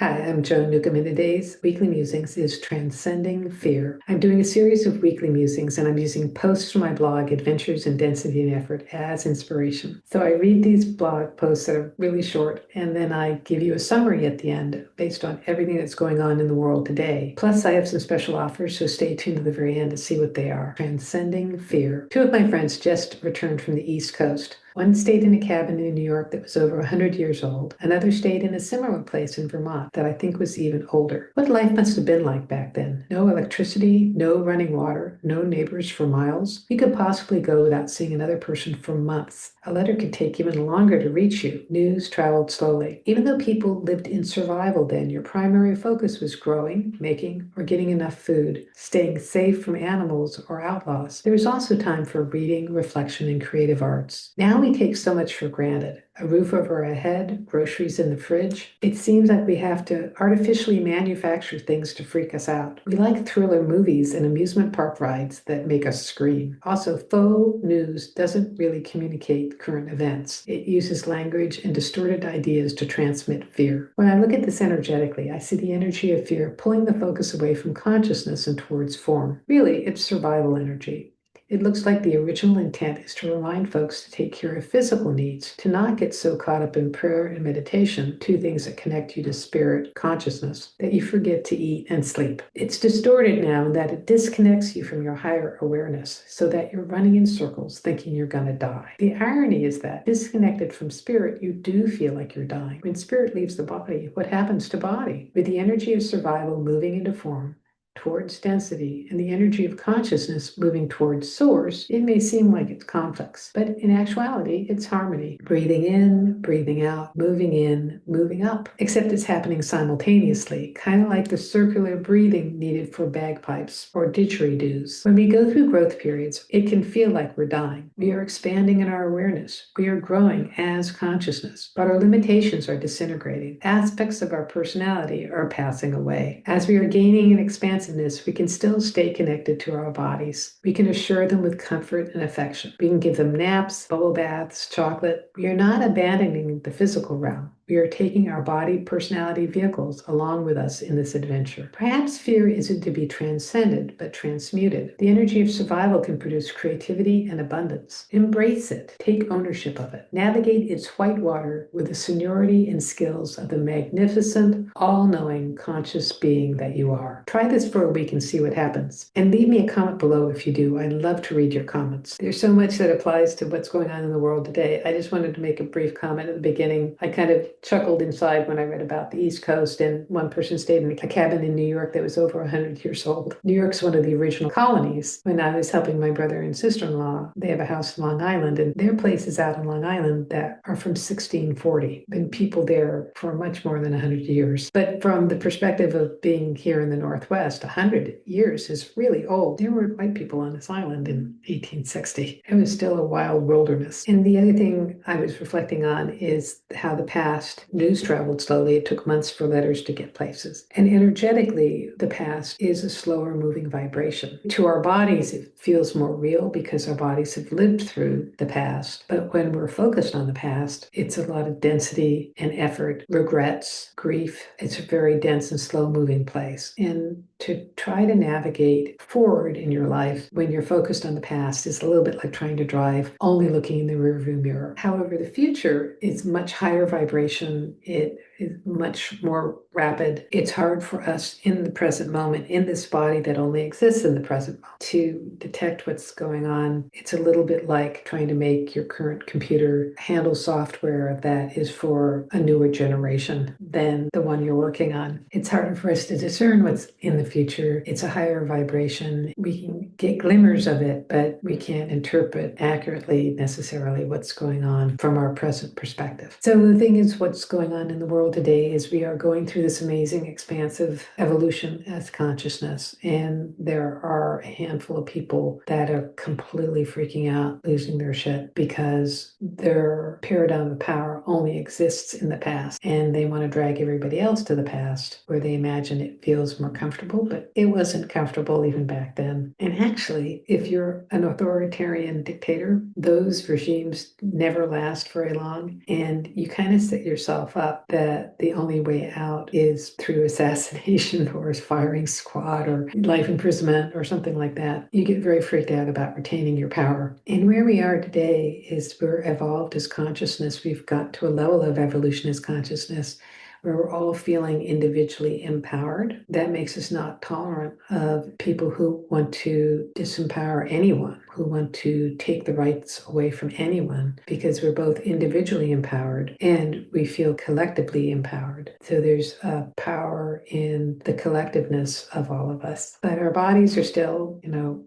Hi, I'm Joan Newcomb, and today's weekly musings is Transcending Fear. I'm doing a series of weekly musings, and I'm using posts from my blog, Adventures in Density and Effort, as inspiration. So I read these blog posts that are really short, and then I give you a summary at the end based on everything that's going on in the world today. Plus, I have some special offers, so stay tuned to the very end to see what they are. Transcending Fear. Two of my friends just returned from the East Coast. One stayed in a cabin in New York that was over 100 years old. Another stayed in a similar place in Vermont that I think was even older. What life must have been like back then. No electricity, no running water, no neighbors for miles. You could possibly go without seeing another person for months. A letter could take even longer to reach you. News traveled slowly. Even though people lived in survival then, your primary focus was growing, making, or getting enough food, staying safe from animals or outlaws. There was also time for reading, reflection, and creative arts. Now we take so much for granted. A roof over our head, groceries in the fridge. It seems like we have to artificially manufacture things to freak us out. We like thriller movies and amusement park rides that make us scream. Also, faux news doesn't really communicate current events. It uses language and distorted ideas to transmit fear. When I look at this energetically, I see the energy of fear pulling the focus away from consciousness and towards form. Really, it's survival energy. It looks like the original intent is to remind folks to take care of physical needs, to not get so caught up in prayer and meditation, two things that connect you to spirit consciousness, that you forget to eat and sleep. It's distorted now in that it disconnects you from your higher awareness so that you're running in circles thinking you're going to die. The irony is that disconnected from spirit, you do feel like you're dying. When spirit leaves the body, what happens to body? With the energy of survival moving into form, towards density, and the energy of consciousness moving towards source, it may seem like it's complex, but in actuality, it's harmony. Breathing in, breathing out, moving in, moving up, except it's happening simultaneously, kind of like the circular breathing needed for bagpipes or didgeridoos. When we go through growth periods, it can feel like we're dying. We are expanding in our awareness. We are growing as consciousness, but our limitations are disintegrating. Aspects of our personality are passing away. As we are gaining an expansiveness, we can still stay connected to our bodies. We can assure them with comfort and affection. We can give them naps, bubble baths, chocolate. We are not abandoning the physical realm. We are taking our body personality vehicles along with us in this adventure. Perhaps fear isn't to be transcended, but transmuted. The energy of survival can produce creativity and abundance. Embrace it. Take ownership of it. Navigate its white water with the seniority and skills of the magnificent, all-knowing, conscious being that you are. Try this for a week and see what happens. And leave me a comment below if you do. I'd love to read your comments. There's so much that applies to what's going on in the world today. I just wanted to make a brief comment at the beginning. I kind of chuckled inside when I read about the East Coast, and one person stayed in a cabin in New York that was over 100 years old. New York's one of the original colonies. When I was helping my brother and sister-in-law, they have a house in Long Island, and their places out on Long Island that are from 1640. Been people there for much more than 100 years. But from the perspective of being here in the Northwest, 100 years is really old. There were white people on this island in 1860. It was still a wild wilderness. And the other thing I was reflecting on is how the past news traveled slowly. It took months for letters to get places. And energetically, the past is a slower moving vibration. To our bodies, it feels more real because our bodies have lived through the past. But when we're focused on the past, it's a lot of density and effort, regrets, grief. It's a very dense and slow moving place. And to try to navigate forward in your life when you're focused on the past is a little bit like trying to drive only looking in the rearview mirror. However, the future is much higher vibration. It is much more rapid. It's hard for us in the present moment, in this body that only exists in the present moment, to detect what's going on. It's a little bit like trying to make your current computer handle software that is for a newer generation than the one you're working on. It's harder for us to discern what's in the future. It's a higher vibration. We can get glimmers of it, but we can't interpret accurately necessarily what's going on from our present perspective. So the thing is, what's going on in the world today is we are going through this amazing expansive evolution as consciousness, and there are a handful of people that are completely freaking out, losing their shit because their paradigm of power only exists in the past, and they want to drag everybody else to the past where they imagine it feels more comfortable, but it wasn't comfortable even back then. And actually, if you're an authoritarian dictator, those regimes never last very long, and you kind of set yourself up that that the only way out is through assassination or firing squad or life imprisonment or something like that, you get very freaked out about retaining your power. And where we are today is we're evolved as consciousness. We've got to a level of evolution as consciousness where we're all feeling individually empowered. That makes us not tolerant of people who want to disempower anyone, who want to take the rights away from anyone, because we're both individually empowered and we feel collectively empowered. So there's a power in the collectiveness of all of us. But our bodies are still,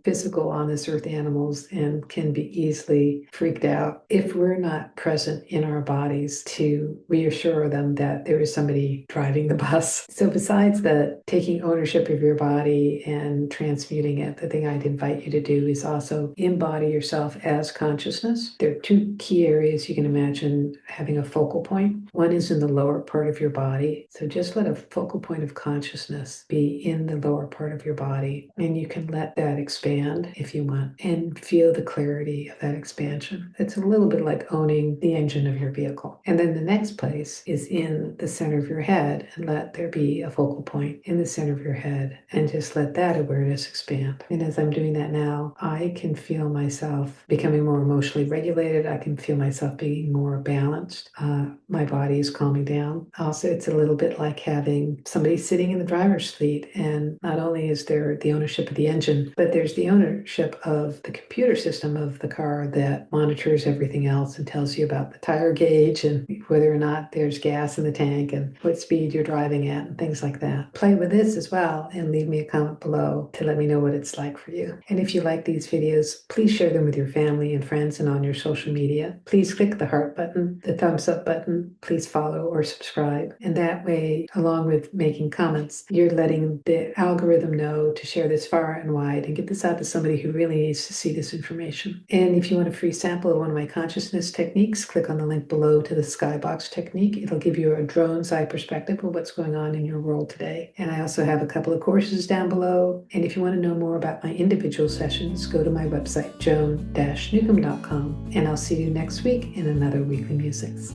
physical on this earth animals and can be easily freaked out if we're not present in our bodies to reassure them that there is somebody driving the bus. So besides the taking ownership of your body and transmuting it, the thing I'd invite you to do is also embody yourself as consciousness. There are two key areas you can imagine having a focal point. One is in the lower part of your body. So just let a focal point of consciousness be in the lower part of your body, and you can let that expand if you want and feel the clarity of that expansion. It's a little bit like owning the engine of your vehicle. And then the next place is in the center of your head, and let there be a focal point in the center of your head and just let that awareness expand. And as I'm doing that now, I can feel myself becoming more emotionally regulated. I can feel myself being more balanced. My body is calming down. Also, it's a little bit like having somebody sitting in the driver's seat, and not only is there the ownership of the engine, but there's the ownership of the computer system of the car that monitors everything else and tells you about the tire gauge and whether or not there's gas in the tank and what speed you're driving at and things like that. Play with this as well and leave me a comment below to let me know what it's like for you. And if you like these videos, please share them with your family and friends and on your social media. Please click the heart button, the thumbs up button. Please follow or subscribe. And that way, along with making comments, you're letting the algorithm know to share this far and wide and get this out to somebody who really needs to see this information. And if you want a free sample of one of my consciousness techniques, click on the link below to the skybox technique. It'll give you a drone's eye perspective of what's going on in your world today. And I also have a couple of courses down below. And if you want to know more about my individual sessions, go to my website, joan-newcomb.com. And I'll see you next week in another Weekly Musings.